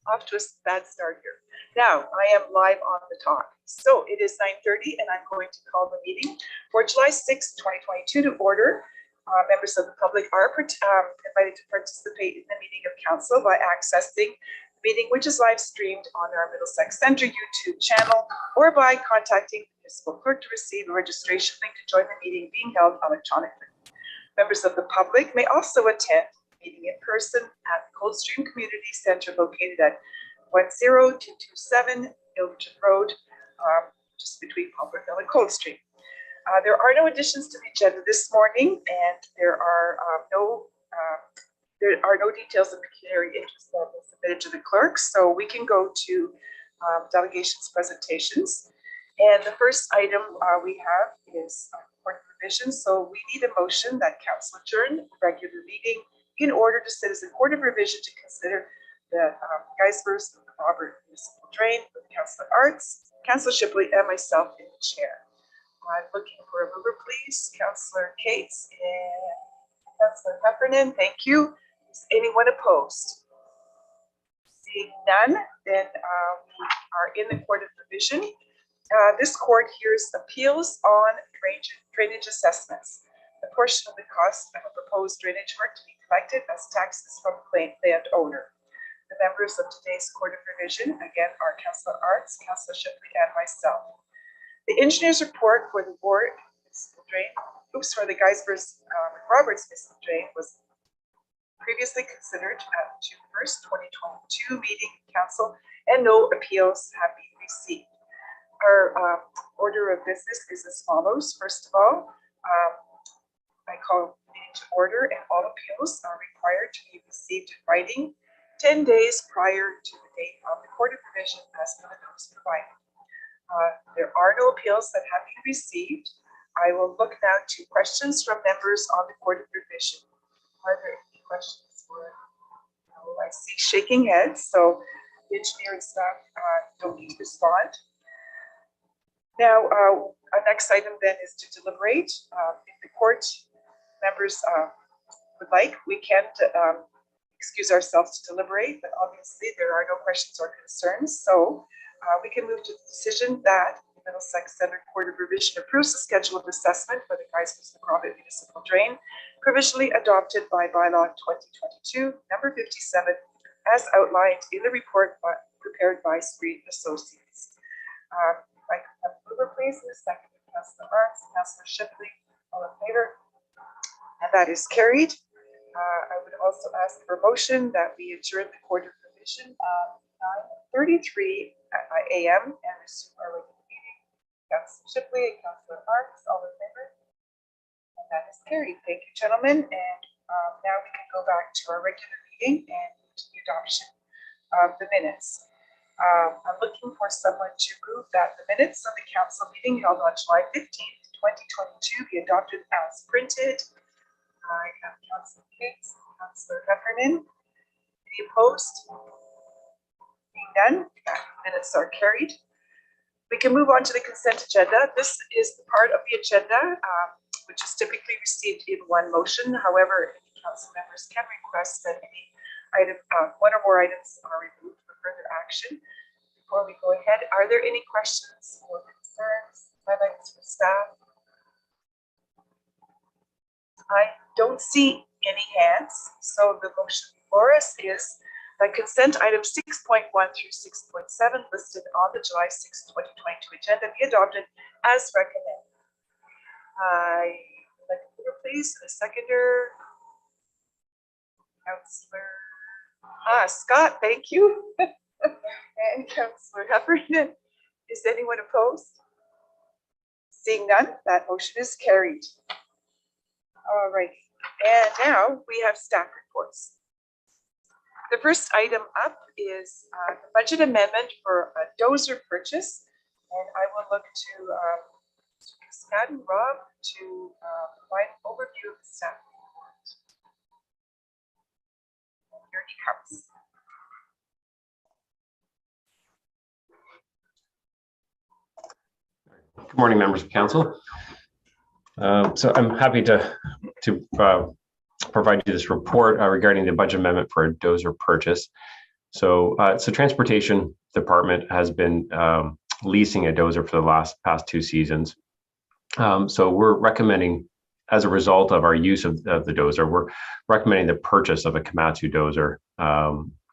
Off to a bad start here. Now, I am live on the talk. So it is 9:30 and I'm going to call the meeting for July 6, 2022 to order. Members of the public are invited to participate in the meeting of council by accessing the meeting, which is live streamed on our Middlesex Centre YouTube channel, or by contacting the municipal clerk to receive a registration link to join the meeting being held electronically. Members of the public may also attend the meeting in person at the Coldstream Community Centre located at 10227 Ilderton Road, just between Palmerville and Coldstream. There are no additions to the agenda this morning, and there are no details of pecuniary interest that have been submitted to the clerk, so we can go to delegations presentations. And the first item we have is court revision. So we need a motion that council adjourn the regular meeting in order to sit as a court of revision to consider the Geisvers of the Robert Municipal Drain with Councillor Arts, Councillor Shipley, and myself in the chair. I'm looking for a mover, please. Councillor Cates and Councillor Heffernan, thank you. Is anyone opposed? Seeing none, then we are in the court of revision. This court hears appeals on drainage assessments. The portion of the cost of a proposed drainage work to be collected as taxes from the land owner. The members of today's court of revision, again, are Councillor Arts, Councillor Shipley, and myself. The engineer's report for the Ward Municipal Drain, for the Geisvers Roberts Municipal Drain was previously considered at the June 1st, 2022 meeting of council, and no appeals have been received. Our order of business is as follows. First of all, I call the meeting to order, and all appeals are required to be received in writing 10 days prior to the date of the court of revision as per the notice provided. There are no appeals that have been received. I will look now to questions from members on the court of revision. Are there any questions? I see shaking heads, so the engineering staff don't need to respond. Now, our next item then is to deliberate. If the court members would like, we can excuse ourselves to deliberate, but obviously there are no questions or concerns. So we can move to the decision that the Middlesex Centre Court of Revision approves the schedule of assessment for the Geisvers of Robert Municipal Drain, provisionally adopted by bylaw 2022, number 57, as outlined in the report prepared by Street Associates. If I could have a mover, please, in a second. Councillor Arts, Councillor Shipley, all in favor? And that is carried. I would also ask for a motion that we adjourn the court of revision at 9:33 a.m. and resume our regular meeting. Councillor Shipley and Councillor Arts, all in favor? And that is carried. Thank you, gentlemen. And now we can go back to our regular meeting and to the adoption of the minutes. I'm looking for someone to move that the minutes of the council meeting held on July 15th, 2022 be adopted as printed. I have Councillor Cates, Councillor Heffernan. Any opposed? Being none, minutes are carried. We can move on to the consent agenda. This is the part of the agenda which is typically received in one motion. However, council members can request that any item, one or more items are removed for further action. Before we go ahead, are there any questions or concerns, highlights for staff? I don't see any hands, so the motion before us is that consent items 6.1 through 6.7 listed on the July 6, 2022 agenda be adopted as recommended. I would like a mover, please, and a seconder. Councillor Scott, thank you. And Councillor Heffernan. Is anyone opposed? Seeing none, that motion is carried. All right, and now we have staff reports. The first item up is the budget amendment for a dozer purchase, and I will look to Scott and Rob to provide an overview of the staff report. And here he comes. Good morning, members of council. So I'm happy to provide you this report regarding the budget amendment for a dozer purchase. So transportation department has been leasing a dozer for the past 2 seasons. So we're recommending, as a result of our use of the dozer, we're recommending the purchase of a Komatsu dozer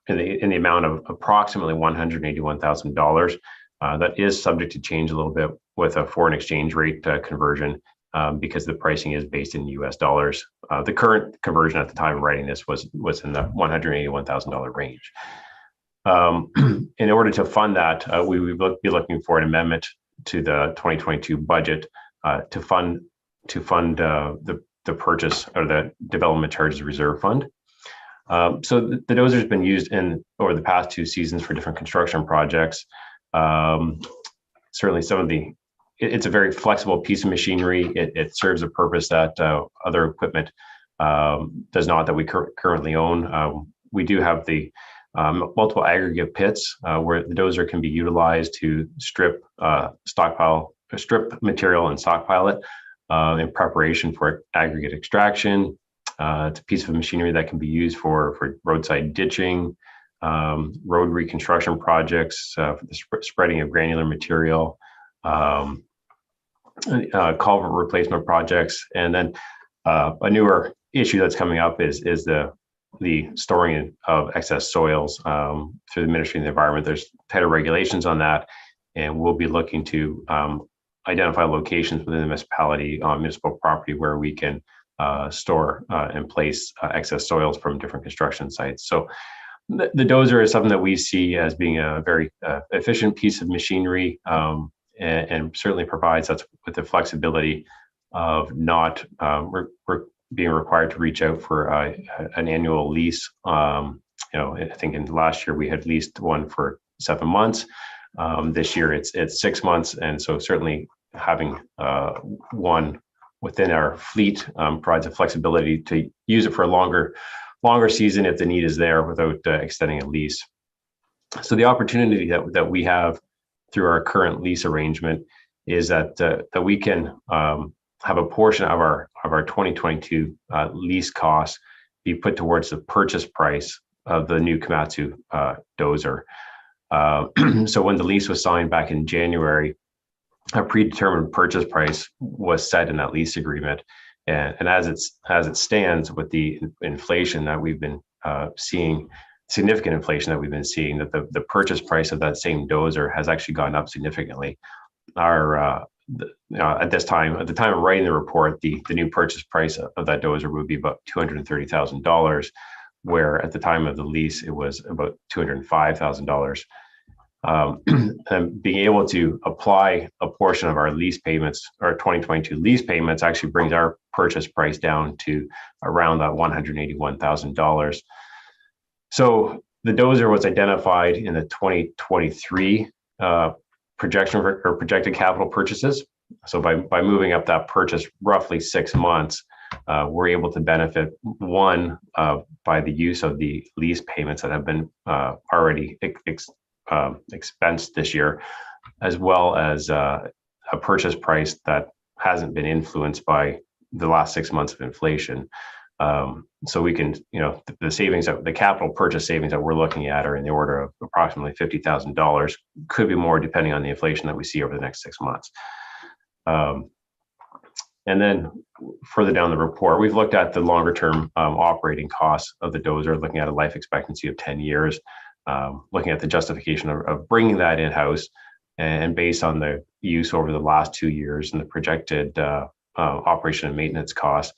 in the amount of approximately $181,000. That is subject to change a little bit with a foreign exchange rate conversion because the pricing is based in US dollars. The current conversion at the time of writing this was in the $181,000 range. In order to fund that, we would be looking for an amendment to the 2022 budget to fund the purchase or the development charges reserve fund. So the dozer has been used over the past 2 seasons for different construction projects. Certainly it's a very flexible piece of machinery. It serves a purpose that other equipment does not, that we currently own. We do have the multiple aggregate pits where the dozer can be utilized to strip material and stockpile it in preparation for aggregate extraction. It's a piece of machinery that can be used for roadside ditching, road reconstruction projects, for the spreading of granular material, culvert replacement projects. And then a newer issue that's coming up is the storing of excess soils through the Ministry of the Environment. There's tighter regulations on that, and we'll be looking to identify locations within the municipality on municipal property where we can store and place excess soils from different construction sites. So the dozer is something that we see as being a very efficient piece of machinery, and certainly provides us with the flexibility of not being required to reach out for an annual lease. I think in last year we had leased one for 7 months. This year it's 6 months, and so certainly having one within our fleet provides a flexibility to use it for a longer season if the need is there without extending a lease. So the opportunity that we have through our current lease arrangement is that we can have a portion of our 2022 lease costs be put towards the purchase price of the new Komatsu dozer. So when the lease was signed back in January, a predetermined purchase price was set in that lease agreement, and as it stands, with the inflation that we've been seeing, significant inflation that we've been seeing, that the purchase price of that same dozer has actually gone up significantly. At the time of writing the report, the new purchase price of that dozer would be about $230,000, where at the time of the lease it was about $205,000. And being able to apply a portion of our lease payments, our 2022 lease payments, actually brings our purchase price down to around that $181,000. So the dozer was identified in the 2023 projection or projected capital purchases. So by moving up that purchase roughly 6 months, we're able to benefit, one, by the use of the lease payments that have been already expensed this year, as well as a purchase price that hasn't been influenced by the last 6 months of inflation. So we can, the savings, the capital purchase savings that we're looking at are in the order of approximately $50,000, could be more depending on the inflation that we see over the next 6 months. And then further down the report, we've looked at the longer term operating costs of the dozer, looking at a life expectancy of 10 years, looking at the justification of bringing that in-house, and based on the use over the last 2 years and the projected operation and maintenance costs,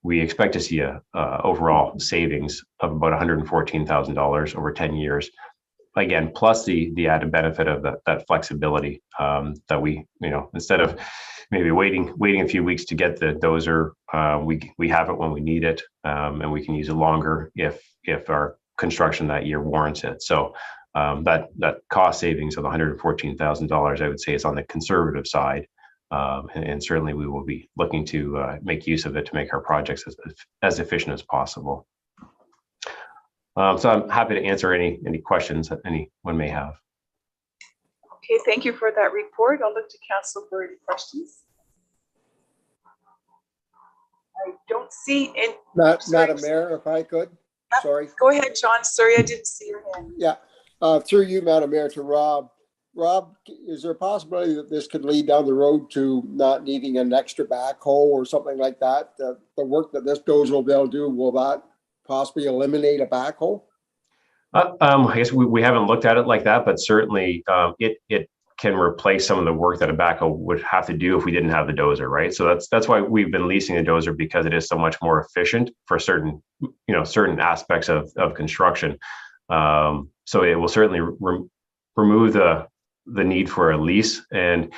we expect to see a overall savings of about $114,000 over 10 years. Again, plus the added benefit of that flexibility, that we, instead of maybe waiting a few weeks to get the dozer, we have it when we need it, and we can use it longer if our construction that year warrants it. So that cost savings of $114,000, I would say, is on the conservative side. And certainly we will be looking to make use of it to make our projects as efficient as possible. So I'm happy to answer any questions that anyone may have. Okay, thank you for that report. I'll look to council for any questions. I don't see any. Madam Mayor, if I could, sorry. Go ahead, John. Sorry, I didn't see your hand. Yeah, Through you, Madam Mayor, to Rob. Rob, is there a possibility that this could lead down the road to not needing an extra backhoe or something like that? The work that this dozer will be able to do, will that possibly eliminate a backhoe? I guess we haven't looked at it like that, but certainly it can replace some of the work that a backhoe would have to do if we didn't have the dozer, right? So that's why we've been leasing the dozer, because it is so much more efficient for certain aspects of construction. So it will certainly remove the need for a lease, and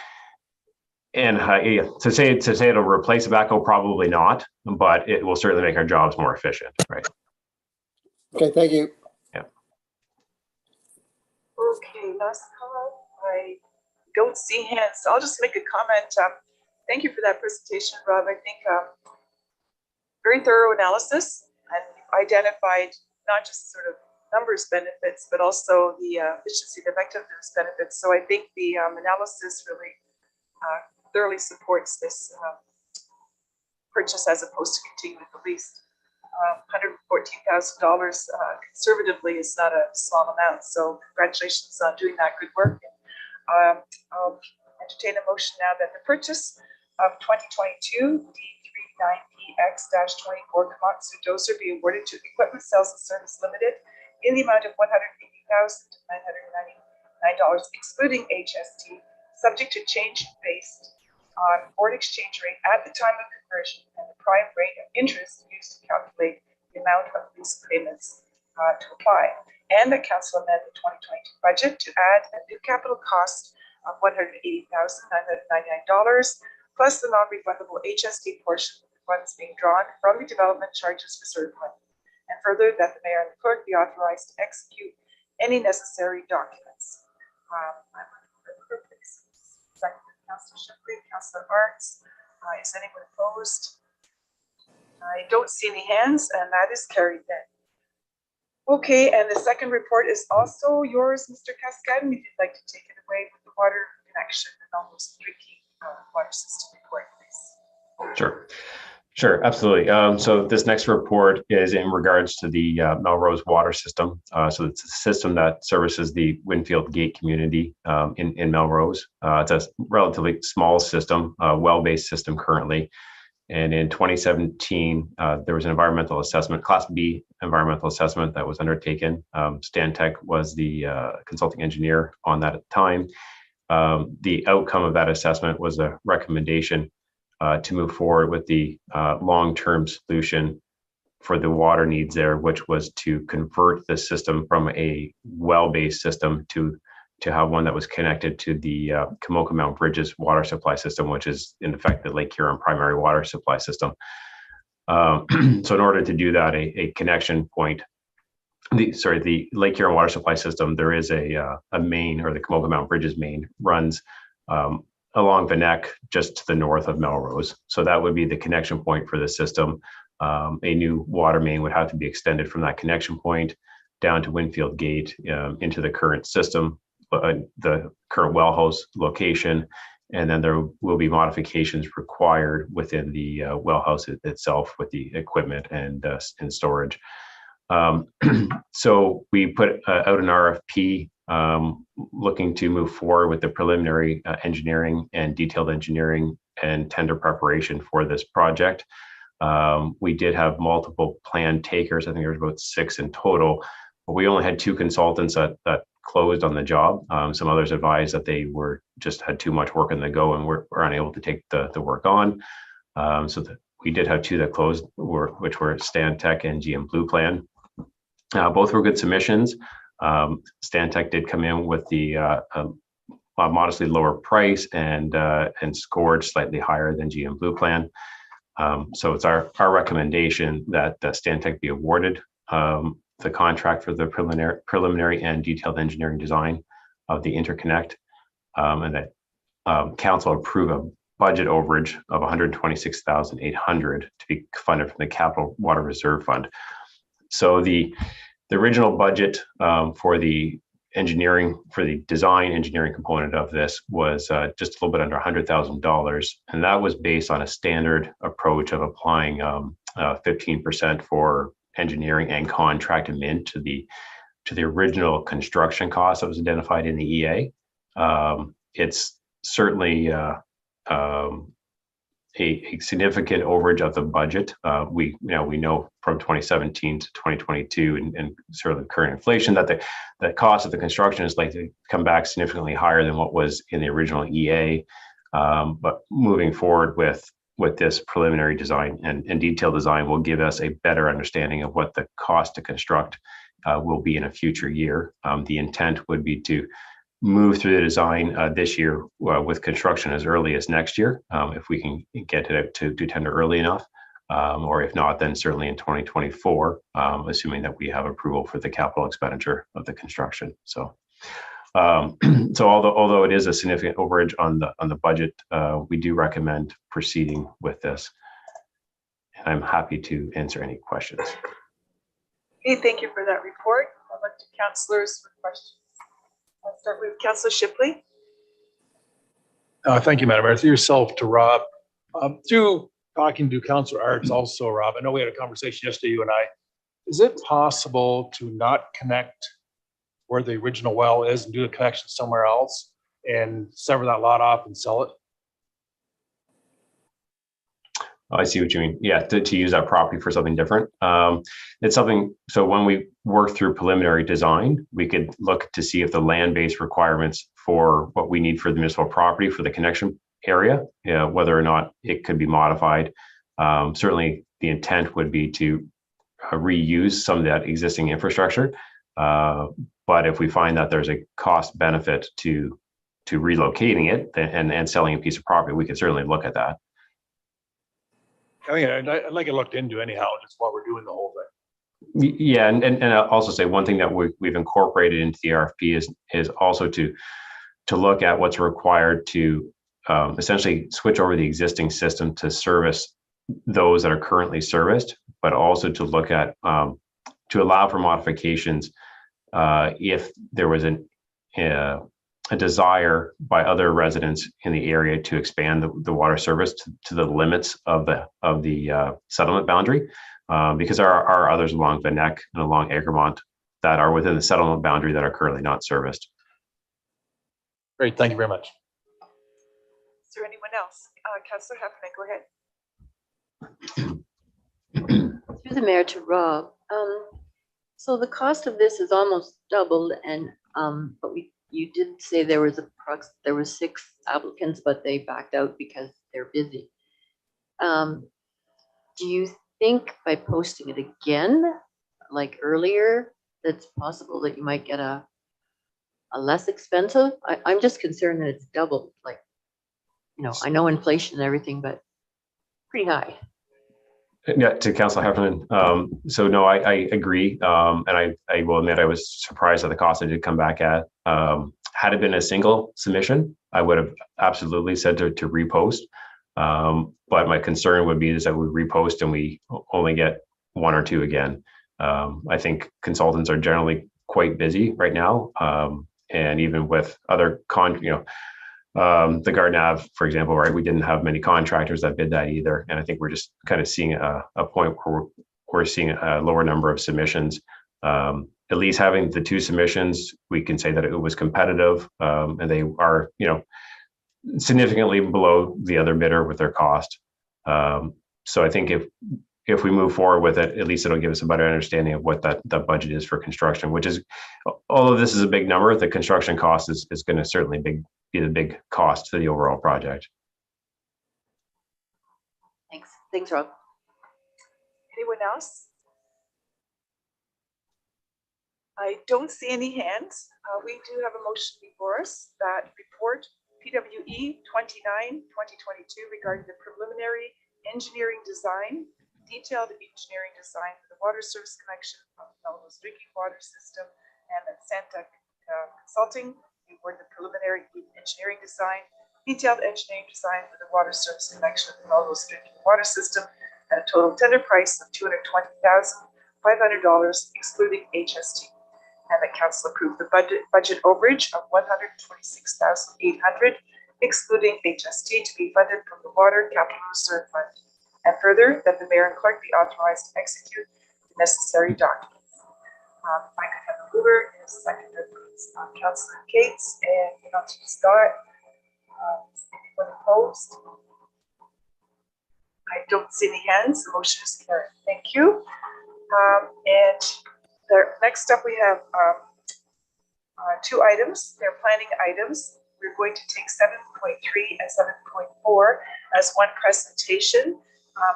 to say it'll replace a backhoe, probably not, but it will certainly make our jobs more efficient, right? Okay, thank you. Yeah. Okay, last call. I don't see hands, so I'll just make a comment. Thank you for that presentation, Rob. I think very thorough analysis, and you've identified not just sort of numbers benefits, but also the efficiency and effectiveness benefits. So I think the analysis really thoroughly supports this purchase as opposed to continuing the lease. $114,000 conservatively is not a small amount. So congratulations on doing that good work. I'll entertain a motion now that the purchase of 2022 D39PX-24 Komatsu dozer be awarded to Equipment Sales and Service Limited in the amount of $180,999, excluding HST, subject to change based on foreign exchange rate at the time of conversion and the prime rate of interest used to calculate the amount of lease payments to apply, and that council amend the 2022 budget to add a new capital cost of $180,999 plus the non-refundable HST portion of the funds being drawn from the development charges reserve fund, and further that the mayor and the clerk be authorized to execute any necessary documents. Second, Councillor Shipley, Councillor Arts. Is anyone opposed? I don't see any hands, and that is carried then. Okay, and the second report is also yours, Mr. Cascadden, if you'd like to take it away with the water connection and almost drinking water system report, please. Sure, absolutely. So this next report is in regards to the Melrose water system. So it's a system that services the Winfield Gate community in Melrose. It's a relatively small system, well-based system currently. And in 2017, there was an environmental assessment, Class B environmental assessment that was undertaken. Stantec was the consulting engineer on that at the time. The outcome of that assessment was a recommendation to move forward with the long-term solution for the water needs there, which was to convert the system from a well-based system to have one that was connected to the Kamoka Mount Bridges water supply system, which is in effect the Lake Huron primary water supply system. So in order to do that, a connection point, the Lake Huron water supply system, there is a main, or the Kamoka Mount Bridges main runs along the neck just to the north of Melrose. So that would be the connection point for the system. A new water main would have to be extended from that connection point down to Winfield Gate into the current system, the current well house location, and then there will be modifications required within the well house itself with the equipment and storage. So we put out an RFP looking to move forward with the preliminary engineering and detailed engineering and tender preparation for this project. We did have multiple plan takers. I think there was about 6 in total, but we only had 2 consultants that closed on the job. Some others advised that they had too much work on the go and were unable to take the work on. We did have 2 that closed, which were Stantec and GM Blue Plan. Both were good submissions. Stantec did come in with the modestly lower price and scored slightly higher than GM Blue Plan. So it's our recommendation that Stantec be awarded the contract for the preliminary and detailed engineering design of the interconnect, and that council approve a budget overage of $126,800 to be funded from the Capital Water Reserve Fund. So the original budget for the design engineering component of this was just a little bit under $100,000, and that was based on a standard approach of applying 15% for engineering and contract admin to the to the original construction cost that was identified in the EA. It's certainly a significant overage of the budget. We know from 2017 to 2022 and sort of the current inflation that the cost of the construction is likely to come back significantly higher than what was in the original EA. But moving forward with this preliminary design and detailed design will give us a better understanding of what the cost to construct will be in a future year. The intent would be to move through the design this year with construction as early as next year, if we can get it to tender early enough, or if not, then certainly in 2024, assuming that we have approval for the capital expenditure of the construction. So, although it is a significant overage on the budget, we do recommend proceeding with this. And I'm happy to answer any questions. Okay, thank you for that report. I'd like to councillors for questions. I'll start with Councillor Shipley. Thank you, Madam Mayor. Through yourself to Rob. Through talking to Councillor Arts also, Rob, I know we had a conversation yesterday, you and I. Is it possible to not connect where the original well is and do the connection somewhere else and sever that lot off and sell it? Oh, I see what you mean. Yeah, to use that property for something different. It's something, so when we work through preliminary design, we could look to see if the land-based requirements for what we need for the municipal property for the connection area, whether or not it could be modified. Certainly the intent would be to reuse some of that existing infrastructure. But if we find that there's a cost benefit to relocating it and selling a piece of property, we could certainly look at that. I mean, I'd like it looked into anyhow, just while we're doing the whole thing. Yeah, and I'll also say one thing that we've incorporated into the RFP is also to look at what's required to essentially switch over the existing system to service those that are currently serviced, but also to look at to allow for modifications if there was a desire by other residents in the area to expand the water service to the limits of the settlement boundary, because there are others along Van Neck and along Egremont that are within the settlement boundary that are currently not serviced. Great, thank you very much. Is there anyone else? Councillor Heffernan, go ahead. Through the mayor to Rob. So the cost of this is almost doubled, and but you did say there was 6 applicants, but they backed out because they're busy. Do you think by posting it again, like earlier, it's possible that you might get a less expensive? I'm just concerned that it's doubled. Like, you know, I know inflation and everything, but pretty high. Yeah, to Councillor Heffernan. So no, I agree. And I will admit I was surprised at the cost I did come back at. Had it been a single submission, I would have absolutely said to repost. But my concern would be is that we repost and we only get 1 or 2 again. I think consultants are generally quite busy right now. And even with other the Gardnav, for example, right? We didn't have many contractors that bid that either. And I think we're just kind of seeing a point where we're seeing a lower number of submissions. At least having the 2 submissions, we can say that it was competitive, and they are, significantly below the other bidder with their cost. So I think if we move forward with it, at least it'll give us a better understanding of what that budget is for construction, which is, although this is a big number, the construction cost is going to certainly be the big cost to the overall project. Thanks, Rob. Anyone else? I don't see any hands. We do have a motion before us that report PWE 29/2022 regarding the preliminary engineering design, detailed engineering design for the water service connection of Melrose drinking water system, and that Santa Consulting award the preliminary engineering design, detailed engineering design for the water service connection of the Melrose drinking water system at a total tender price of $220,500, excluding HST. And that council approved the budget overage of $126,800, excluding HST, to be funded from the Water Capital Reserve Fund. And further, that the mayor and clerk be authorized to execute the necessary documents. I could have a mover, and a seconder, please. Councillor Cates and Councillor Scott. Anyone opposed? I don't see any hands. The motion is carried. Thank you. And next up, we have two items. They're planning items. We're going to take 7.3 and 7.4 as one presentation,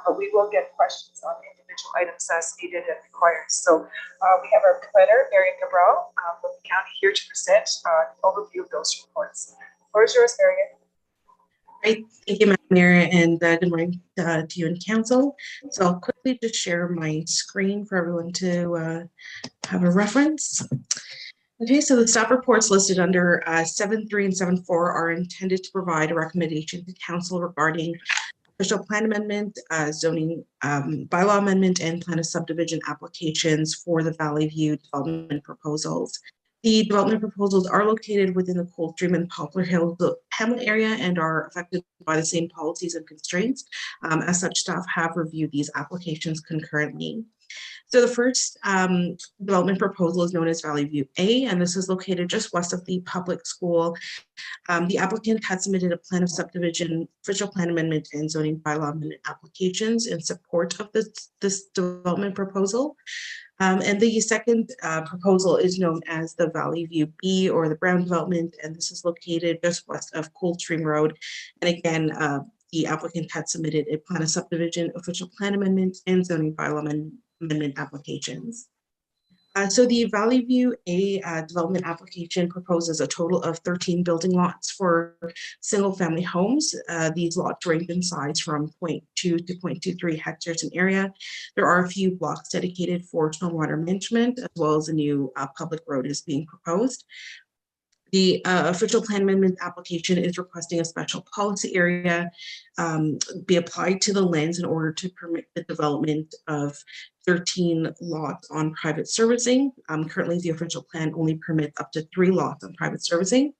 but we will get questions on individual items as needed and required. So we have our planner, Marion Cabral, from the county, here to present an overview of those reports. The floor is yours, Marion. Great, thank you, Madam Mayor, and good morning to you and council. So I'll quickly just share my screen for everyone to have a reference. Okay, so the staff reports listed under 7.3 and 7.4 are intended to provide a recommendation to council regarding official plan amendment, zoning bylaw amendment, and plan of subdivision applications for the Valley View development proposals. The development proposals are located within the Coldstream and Poplar Hill Hamlet area and are affected by the same policies and constraints. As such, staff have reviewed these applications concurrently. So the first development proposal is known as Valley View A, and this is located just west of the public school. The applicant had submitted a plan of subdivision, official plan amendment, and zoning bylaw amendment applications in support of this development proposal. And the second proposal is known as the Valley View B, or the Brown development, and this is located just west of Coldstream Road. And again, the applicant had submitted a plan of subdivision, official plan amendment, and zoning bylaw amendment applications. So the Valley View A development application proposes a total of 13 building lots for single family homes. These lots range in size from 0.2 to 0.23 hectares in area. There are a few blocks dedicated for stormwater management, as well as a new public road is being proposed. The official plan amendment application is requesting a special policy area be applied to the lands in order to permit the development of 13 lots on private servicing. Currently, the official plan only permits up to 3 lots on private servicing.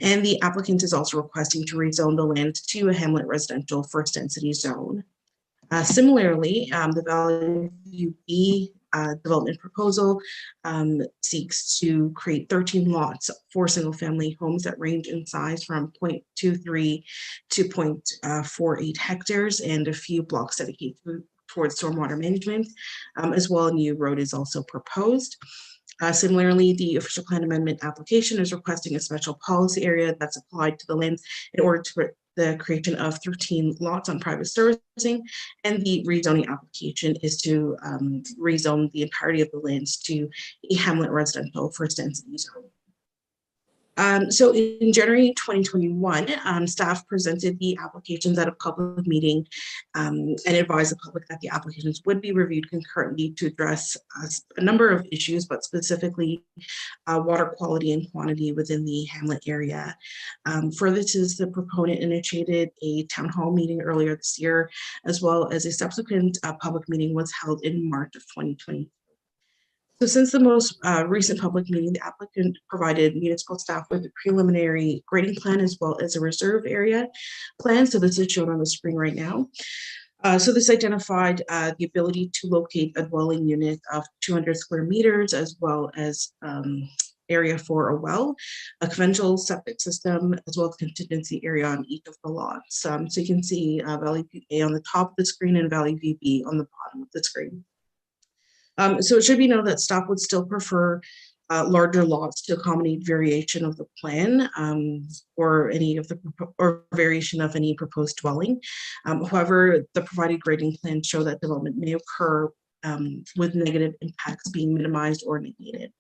And the applicant is also requesting to rezone the land to a hamlet residential first density zone. Similarly, the Valley View B development proposal seeks to create 13 lots for single family homes that range in size from 0.23 to 0.48 hectares, and a few blocks dedicated towards stormwater management. As well, a new road is also proposed. Similarly, the official plan amendment application is requesting a special policy area that's applied to the lands in order to the creation of 13 lots on private servicing, and the rezoning application is to rezone the entirety of the lands to a hamlet residential first density zone. So in January 2021, staff presented the applications at a public meeting and advised the public that the applications would be reviewed concurrently to address a number of issues, but specifically water quality and quantity within the hamlet area. Further to this, the proponent initiated a town hall meeting earlier this year, as well as a subsequent public meeting was held in March of 2020. So since the most recent public meeting, the applicant provided municipal staff with a preliminary grading plan as well as a reserve area plan. So this is shown on the screen right now. So this identified the ability to locate a dwelling unit of 200 square meters, as well as area for a well, a conventional septic system, as well as contingency area on each of the lots. So you can see Valley View A on the top of the screen and Valley View B on the bottom of the screen. So it should be noted that staff would still prefer larger lots to accommodate variation of the plan or any of the variation of any proposed dwelling. However, the provided grading plans show that development may occur with negative impacts being minimized or negated.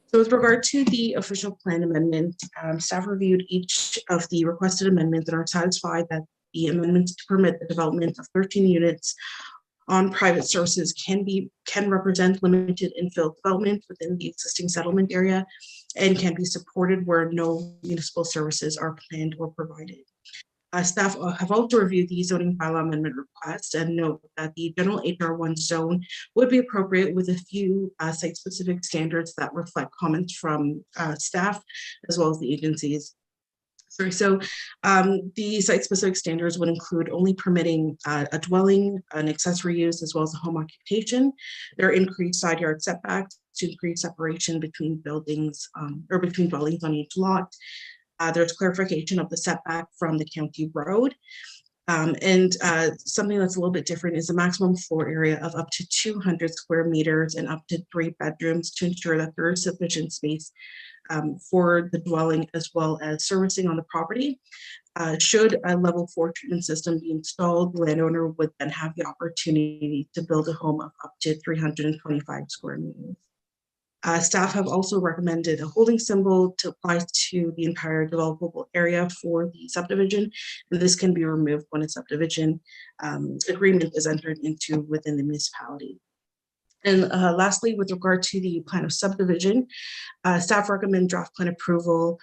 So with regard to the official plan amendment, staff reviewed each of the requested amendments and are satisfied that the amendments to permit the development of 13 units on private services can represent limited infill development within the existing settlement area and can be supported where no municipal services are planned or provided. Staff have also reviewed the zoning bylaw amendment request and note that the general HR1 zone would be appropriate with a few site-specific standards that reflect comments from staff as well as the agencies. So the site-specific standards would include only permitting a dwelling, an accessory use, as well as a home occupation. There are increased side yard setbacks to increase separation between buildings or between dwellings on each lot. There's clarification of the setback from the county road. And something that's a little bit different is a maximum floor area of up to 200 square meters and up to 3 bedrooms to ensure that there is sufficient space for the dwelling as well as servicing on the property. Should a level 4 treatment system be installed, the landowner would then have the opportunity to build a home of up to 325 square meters. Staff have also recommended a holding symbol to apply to the entire developable area for the subdivision, and this can be removed when a subdivision agreement is entered into within the municipality. And lastly, with regard to the plan of subdivision, staff recommend draft plan approval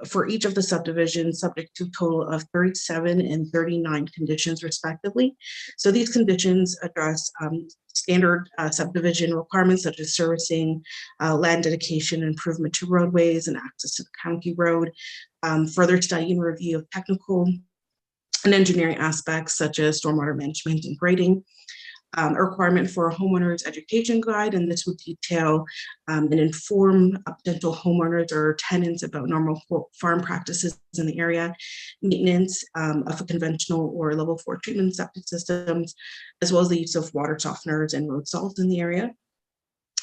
for each of the subdivisions, subject to a total of 37 and 39 conditions respectively. So these conditions address standard subdivision requirements such as servicing, land dedication, improvement to roadways and access to the county road, further study and review of technical and engineering aspects such as stormwater management and grading, a requirement for a homeowner's education guide, and this would detail and inform potential homeowners or tenants about normal farm practices in the area, maintenance of a conventional or level 4 treatment septic systems, as well as the use of water softeners and road salt in the area.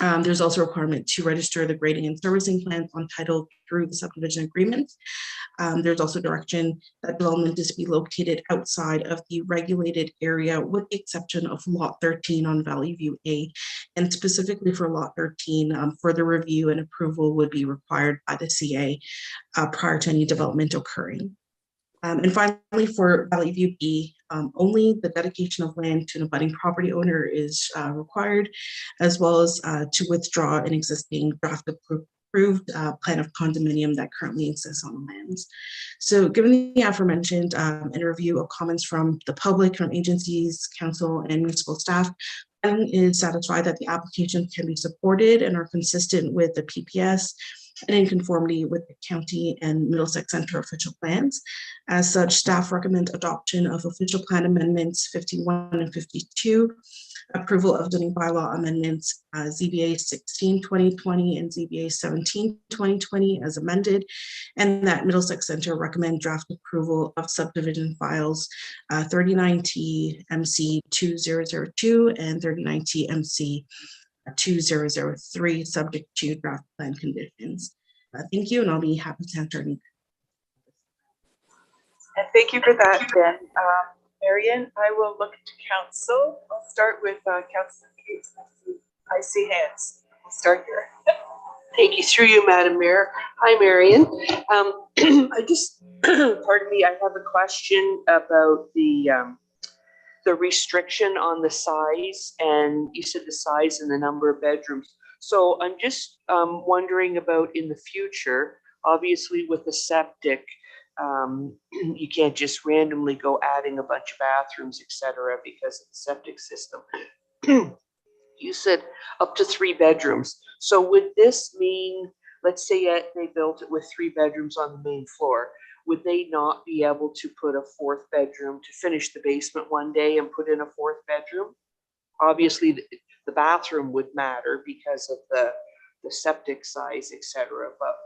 There's also a requirement to register the grading and servicing plans on title through the subdivision agreement. There's also direction that development is to be located outside of the regulated area with the exception of lot 13 on Valley View A. And specifically for lot 13, further review and approval would be required by the CA prior to any development occurring. And finally, for Valley View B, only the dedication of land to an abutting property owner is required, as well as to withdraw an existing draft approved plan of condominium that currently exists on the lands. So given the aforementioned and a review of comments from the public, from agencies, council, and municipal staff, planning is satisfied that the application can be supported and are consistent with the PPS and in conformity with the county and Middlesex Center official plans. As such, staff recommend adoption of official plan amendments 51 and 52, approval of zoning bylaw amendments ZBA 16/2020 and ZBA 17/2020 as amended, and that Middlesex Center recommend draft approval of subdivision files 39T MC 2002 and 39T MC 2003, subject to draft plan conditions. Thank you, and I'll be happy to answer any. And thank you for that, Ben. Marion, I will look to council. I'll start with Councilor Cates. I see hands. We'll start here. Thank you, through you, Madam Mayor. Hi, Marion. I just, pardon me, I have a question about the restriction on the size, and you said the size and the number of bedrooms. So I'm just wondering about in the future, obviously with the septic, you can't just randomly go adding a bunch of bathrooms, etc., because of the septic system. You said up to 3 bedrooms. So would this mean, let's say they built it with 3 bedrooms on the main floor, would they not be able to put a 4th bedroom to finish the basement one day and put in a 4th bedroom? Obviously, the bathroom would matter because of the septic size, etc. But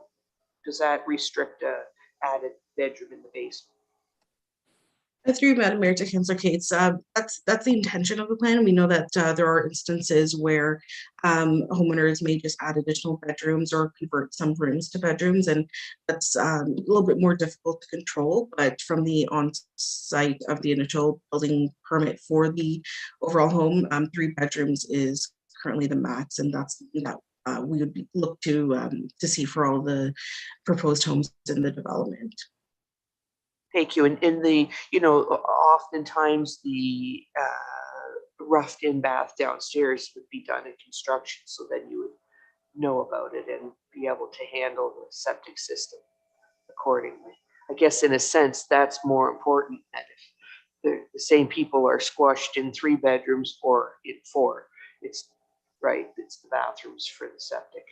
does that restrict a added bedroom in the basement? Through Madam Mayor to Councilor Cates, that's the intention of the plan. We know that there are instances where homeowners may just add additional bedrooms or convert some rooms to bedrooms, and that's a little bit more difficult to control. But from the on-site of the initial building permit for the overall home, 3 bedrooms is currently the max, and that's that we would look to see for all the proposed homes in the development. Thank you. And in the, oftentimes the roughed in bath downstairs would be done in construction, so then you would know about it and be able to handle the septic system accordingly. I guess in a sense, that's more important than if the same people are squashed in 3 bedrooms or in 4. It's right, it's the bathrooms for the septic.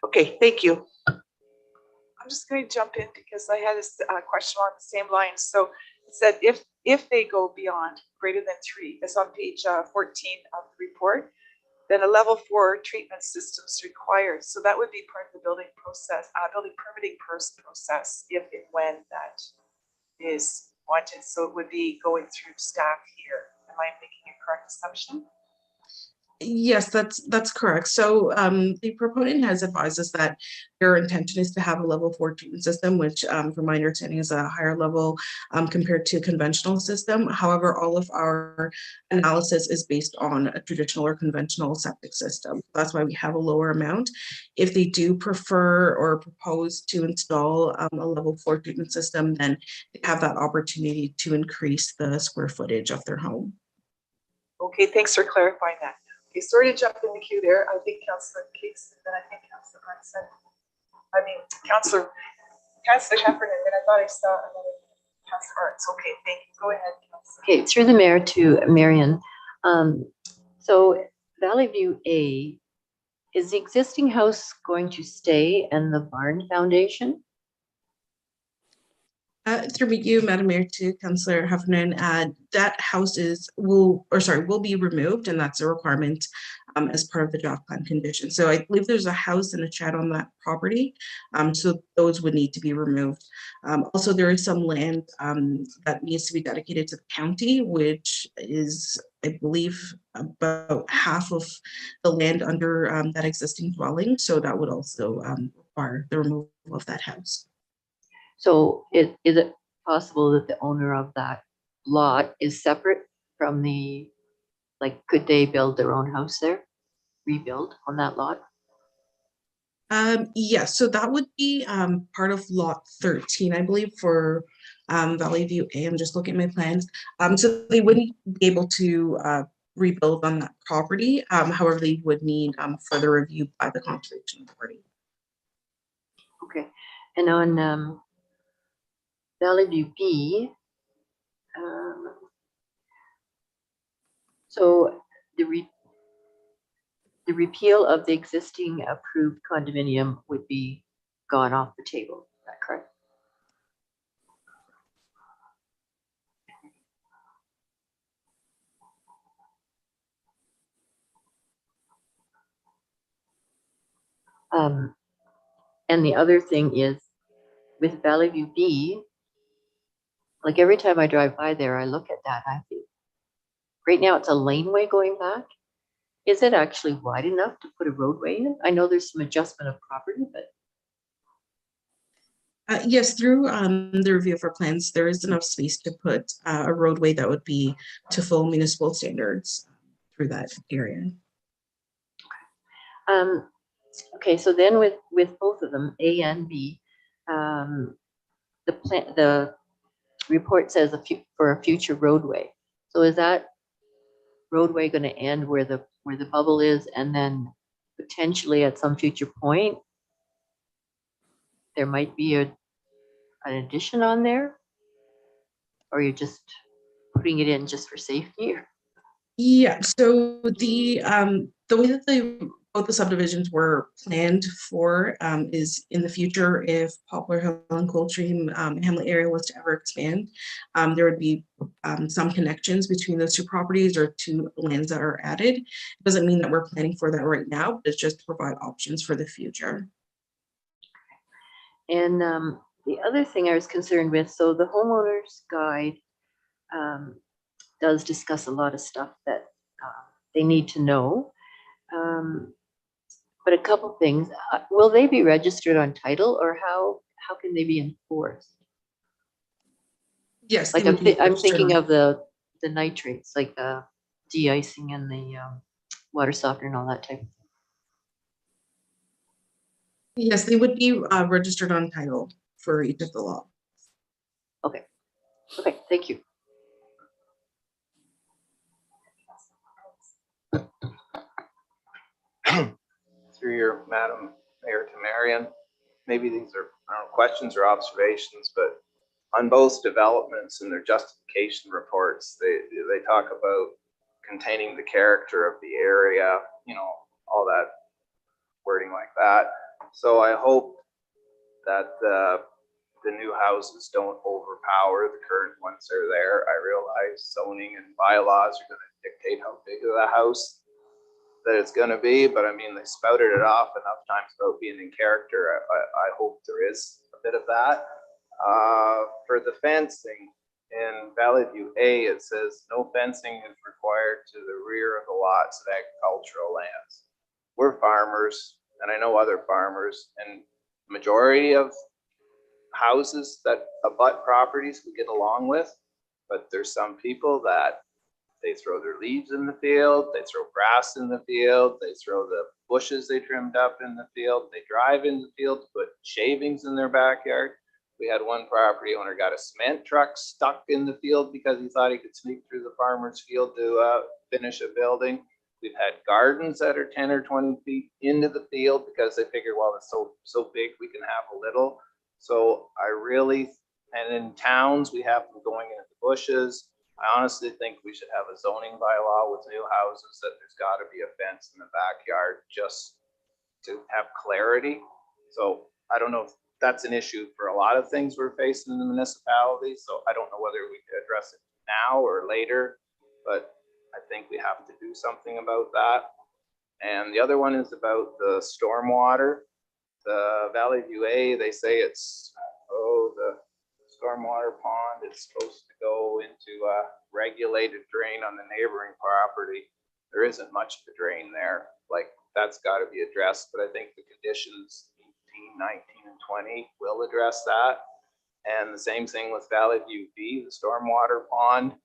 Okay, thank you. I'm just going to jump in because I had a question on the same line. So it said if they go beyond greater than 3, that's on page 14 of the report, then a level 4 treatment system is required. So that would be part of the building process, building permitting process, if and when that is wanted. So it would be going through staff here. Am I making a correct assumption? Yes, that's correct. So the proponent has advised us that their intention is to have a level 4 treatment system, which from my understanding is a higher level compared to conventional system. However, all of our analysis is based on a traditional or conventional septic system. That's why we have a lower amount. If they do prefer or propose to install a level 4 treatment system, then they have that opportunity to increase the square footage of their home. Okay, thanks for clarifying that. Okay, sorry to jump in the queue there. I think Councillor Cakes, and then I think Councillor Brunson. Councillor Heffernan, and then I thought I saw another Councillor Arts. Okay, thank you. Go ahead, Councillor. Okay, through the mayor to Marion. So Valley View A, is the existing house going to stay and the barn foundation? Through you, Madam Mayor, to Councillor Heffernan, that house will be removed, and that's a requirement as part of the draft plan condition. So I believe there's a house and a shed on that property, so those would need to be removed. Also, there is some land that needs to be dedicated to the county, which is, I believe, about half of the land under that existing dwelling. So that would also require the removal of that house. So is it possible that the owner of that lot is separate from the, like, could they build their own house there? Rebuild on that lot? Yes, so that would be part of lot 13, I believe, for Valley View A. I'm just looking at my plans. So they wouldn't be able to rebuild on that property. However, they would need further review by the Conservation Authority. Okay, and on Valley View B, so the repeal of the existing approved condominium would be gone off the table. Is that correct? And the other thing is with Valley View B, like every time I drive by there, I look at that, I think, right now it's a laneway going back. Is it actually wide enough to put a roadway in? I know there's some adjustment of property, but. Yes, through the review of our plans, there is enough space to put a roadway that would be to full municipal standards through that area. Okay, so then with both of them, A and B, the report says for a future roadway. So is that roadway going to end where the bubble is, and then potentially at some future point there might be an addition on there, or you're just putting it in just for safety? Or? Yeah, so the way that both the subdivisions were planned for is in the future, if Poplar Hill and Coldstream Hamlet area was to ever expand, there would be some connections between those two properties or two lands that are added. It doesn't mean that we're planning for that right now, but it's just to provide options for the future. And the other thing I was concerned with, so the homeowner's guide does discuss a lot of stuff that they need to know. But a couple things, will they be registered on title, or how can they be enforced? Yes, like I'm thinking of the nitrates, like the de-icing and the water softener and all that type of thing. Yes, they would be registered on title for each of the lots. Okay, thank you. Through your Madam Mayor to Marion, maybe these are, I don't know, questions or observations, but on both developments and their justification reports, they talk about containing the character of the area, you know, all that wording like that. So I hope that the new houses don't overpower the current ones that are there. I realize zoning and bylaws are going to dictate how big of the house that it's gonna be, but I mean, they spouted it off enough times about being in character. I hope there is a bit of that. For the fencing, in Valley View A, it says no fencing is required to the rear of the lots of agricultural lands. We're farmers, and I know other farmers, and majority of houses that abut properties we get along with, but there's some people that they throw their leaves in the field, they throw grass in the field, they throw the bushes they trimmed up in the field, they drive in the field to put shavings in their backyard. We had one property owner got a cement truck stuck in the field because he thought he could sneak through the farmer's field to finish a building. We've had gardens that are 10 or 20 feet into the field because they figure, well, it's so big, we can have a little. So I really, and in towns, we have them going into the bushes. I honestly think we should have a zoning bylaw with new houses that there's got to be a fence in the backyard just to have clarity. So I don't know if that's an issue for a lot of things we're facing in the municipality. So I don't know whether we could address it now or later, but I think we have to do something about that. And the other one is about the stormwater. The Valley View A, they say it's, the stormwater pond is supposed to go into a regulated drain on the neighboring property. There isn't much of a drain there. Like, that's got to be addressed, but I think the conditions 18, 19, and 20 will address that. And the same thing with Valley View B, the stormwater pond.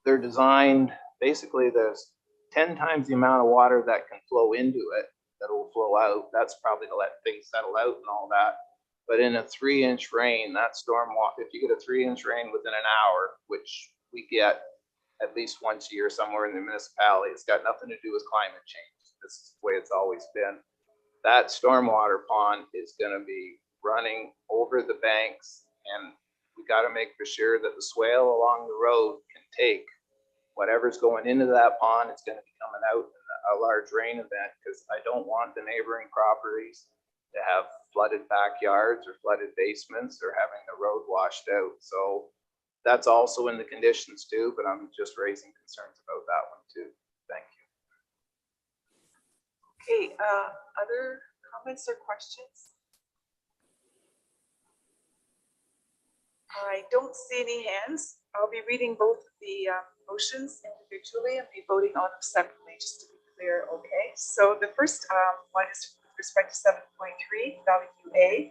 They're designed, basically there's 10 times the amount of water that can flow into it that will flow out. That's probably to let things settle out and all that. But in a 3-inch rain, that storm water, if you get a 3-inch rain within an hour, which we get at least once a year somewhere in the municipality, it's got nothing to do with climate change. This is the way it's always been. That stormwater pond is going to be running over the banks, and we got to make for sure that the swale along the road can take whatever's going into that pond. It's going to be coming out in a large rain event, because I don't want the neighboring properties to have flooded backyards or flooded basements or having the road washed out. So that's also in the conditions too, but I'm just raising concerns about that one too. Thank you. Okay, other comments or questions? I don't see any hands. I'll be reading both of the motions individually and be voting on them separately, just to be clear. Okay, so the first one is with respect to 7.3, Valley View A.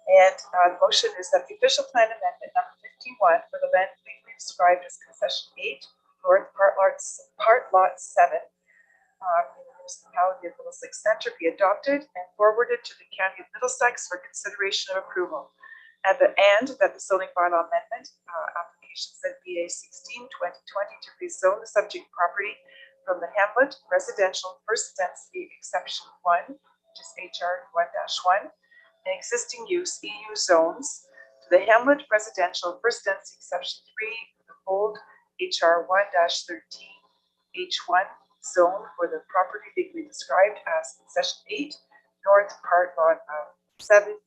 And the motion is that the official plan amendment number 51 for the land legally described as concession 8, North Part Lot 7, in the municipality of Middlesex Centre be adopted and forwarded to the County of Middlesex for consideration of approval. And that the zoning bylaw amendment application ZBA 16/2020 to rezone the subject property from the Hamlet Residential First Density Exception 1, which is HR 1-1, and existing use EU zones to the Hamlet Residential First Density Exception 3, the old HR 1-13 H1 zone for the property legally described as concession 8, North Part Lot 7,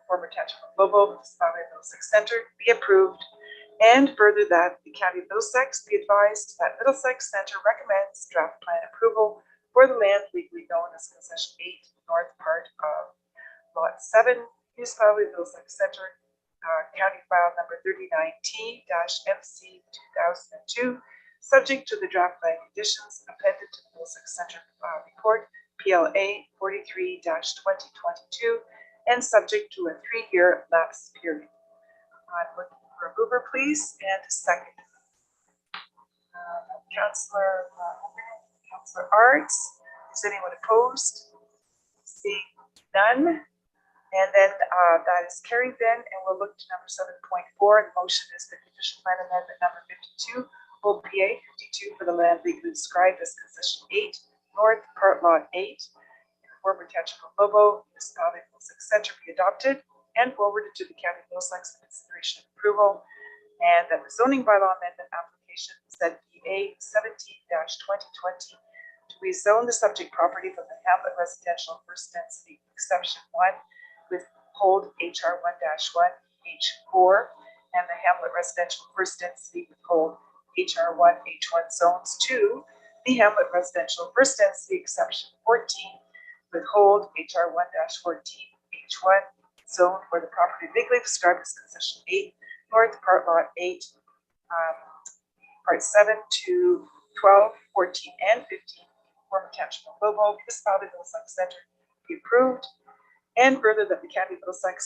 former township of Lobo, municipality of Middlesex Centre, be approved. And further, that the County of Middlesex be advised that Middlesex Centre recommends draft plan approval for the land legally known as concession 8, North Part of Lot 7, municipality of Middlesex Centre, county file number 39T-MC 2002, subject to the draft plan conditions appended to the Middlesex Centre report, PLA 43-2022, and subject to a 3-year lapse period. I'm looking for a mover, please, and a second. Councillor Arts. Is anyone opposed? Seeing none. And then that is carried then, and we'll look to number 7.4. The motion is the official plan amendment number 52, OPA 52 for the land legally described as concession 8, North Part Lot 8, former township of Lobo, municipality of Middlesex Centre be adopted and forwarded to the County of Middlesex for consideration of approval, and that the zoning bylaw amendment application ZBA 17-2020 to rezone the subject property from the Hamlet Residential First Density Exception 1 with hold HR 1-1 H4 and the Hamlet Residential First Density with hold HR 1 H1 zones 2 the Hamlet Residential First Density Exception 14, withhold HR 1-14H1 zone for the property legally described as concession 8, North Part Lot 8, Part 7 to 12, 14, and 15, former township of Lobo, municipality of Middlesex Center, be approved. And further that the County of Middlesex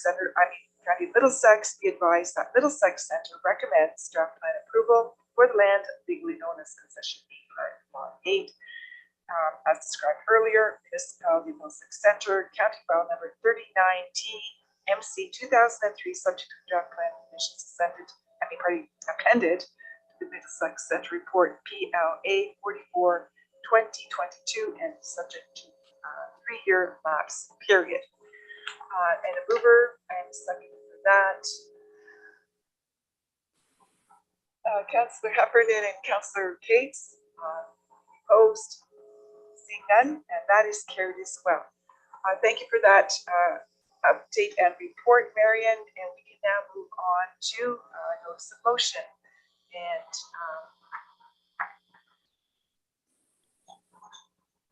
be advised that Middlesex Center recommends draft plan approval for the land legally known as concession 8, Part Lot 8. As described earlier, municipality of Middlesex Center, county file number 39T MC 2003, subject to draft plan conditions appended to the Middlesex Center report PLA 44 2022 and subject to 3-year lapse period. And a mover and a second for that. Councillor Heffernan and Councillor Cates, opposed. Seeing none, and that is carried as well. Thank you for that update and report, Marion, and we can now move on to notice of motion. And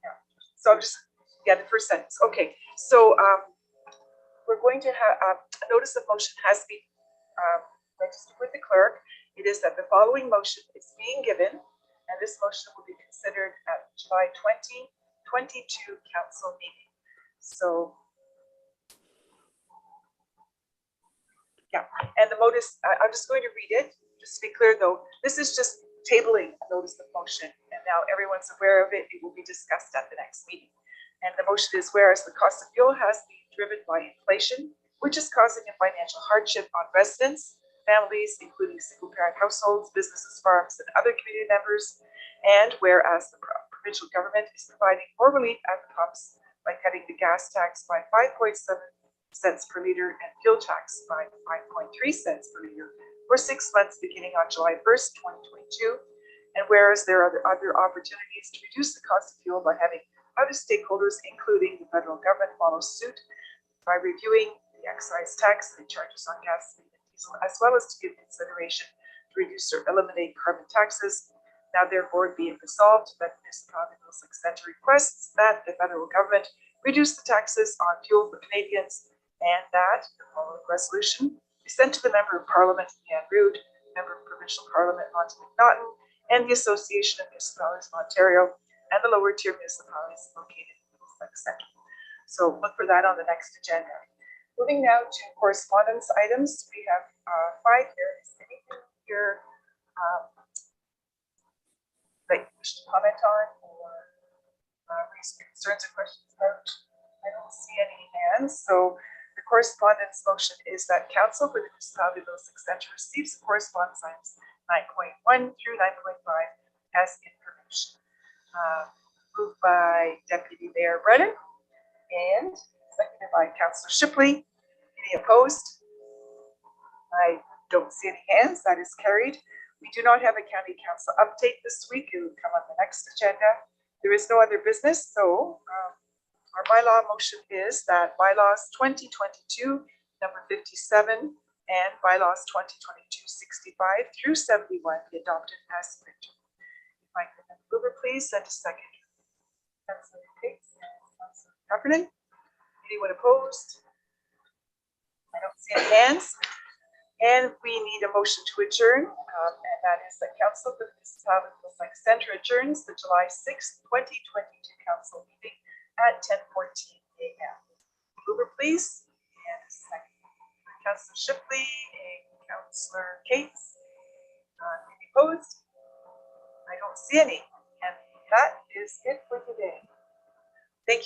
yeah, so I'm just, the first sentence. Okay, so we're going to have a notice of motion has been registered with the clerk. It is that the following motion is being given, and this motion will be considered at July 2022 council meeting. So, yeah, and the notice, I'm just going to read it, just to be clear though, this is just tabling a notice of motion, and now everyone's aware of it, it will be discussed at the next meeting. And the motion is whereas the cost of fuel has been driven by inflation, which is causing a financial hardship on residents, families, including single-parent households, businesses, farms, and other community members. And whereas the provincial government is providing more relief at the pumps by cutting the gas tax by 5.7 cents per liter and fuel tax by 5.3 cents per liter for 6 months beginning on July 1st, 2022. And whereas there are other opportunities to reduce the cost of fuel by having other stakeholders, including the federal government, follow suit by reviewing the excise tax and charges on gasoline and diesel, as well as to give consideration to reduce or eliminate carbon taxes. Now therefore be it resolved that the municipality of Middlesex Center requests that the federal government reduce the taxes on fuel for Canadians, and that the following resolution be sent to the Member of Parliament, Leanne Rood, Member of Provincial Parliament, Monty McNaughton, and the Association of Municipalities of Ontario, and the lower tier municipalities located in Middlesex Center. So look for that on the next agenda. Moving now to correspondence items, we have 5 here. Is anything here that you wish to comment on or raise concerns or questions about? I don't see any hands. So the correspondence motion is that Council for the Municipality of Middlesex Center receives the correspondence items 9.1 through 9.5 as information. Moved by Deputy Mayor Brennan and seconded by Councillor Shipley. Any opposed? I don't see any hands. That is carried. We do not have a county council update this week. It will come on the next agenda. There is no other business, so our bylaw motion is that bylaws 2022 number 57 and bylaws 2022-65 through 71 be adopted as written. If I can have a mover, please, and a second. Councillor Cates and Councillor Heffernan. Anyone opposed? I don't see any hands. And we need a motion to adjourn, and that is that Council for the Municipality of Middlesex Center adjourns the July 6th, 2022 council meeting at 10:14 a.m. Mover, please, and a second. Councillor Shipley and Councillor Cates. Any opposed? I don't see any. And that is it for today.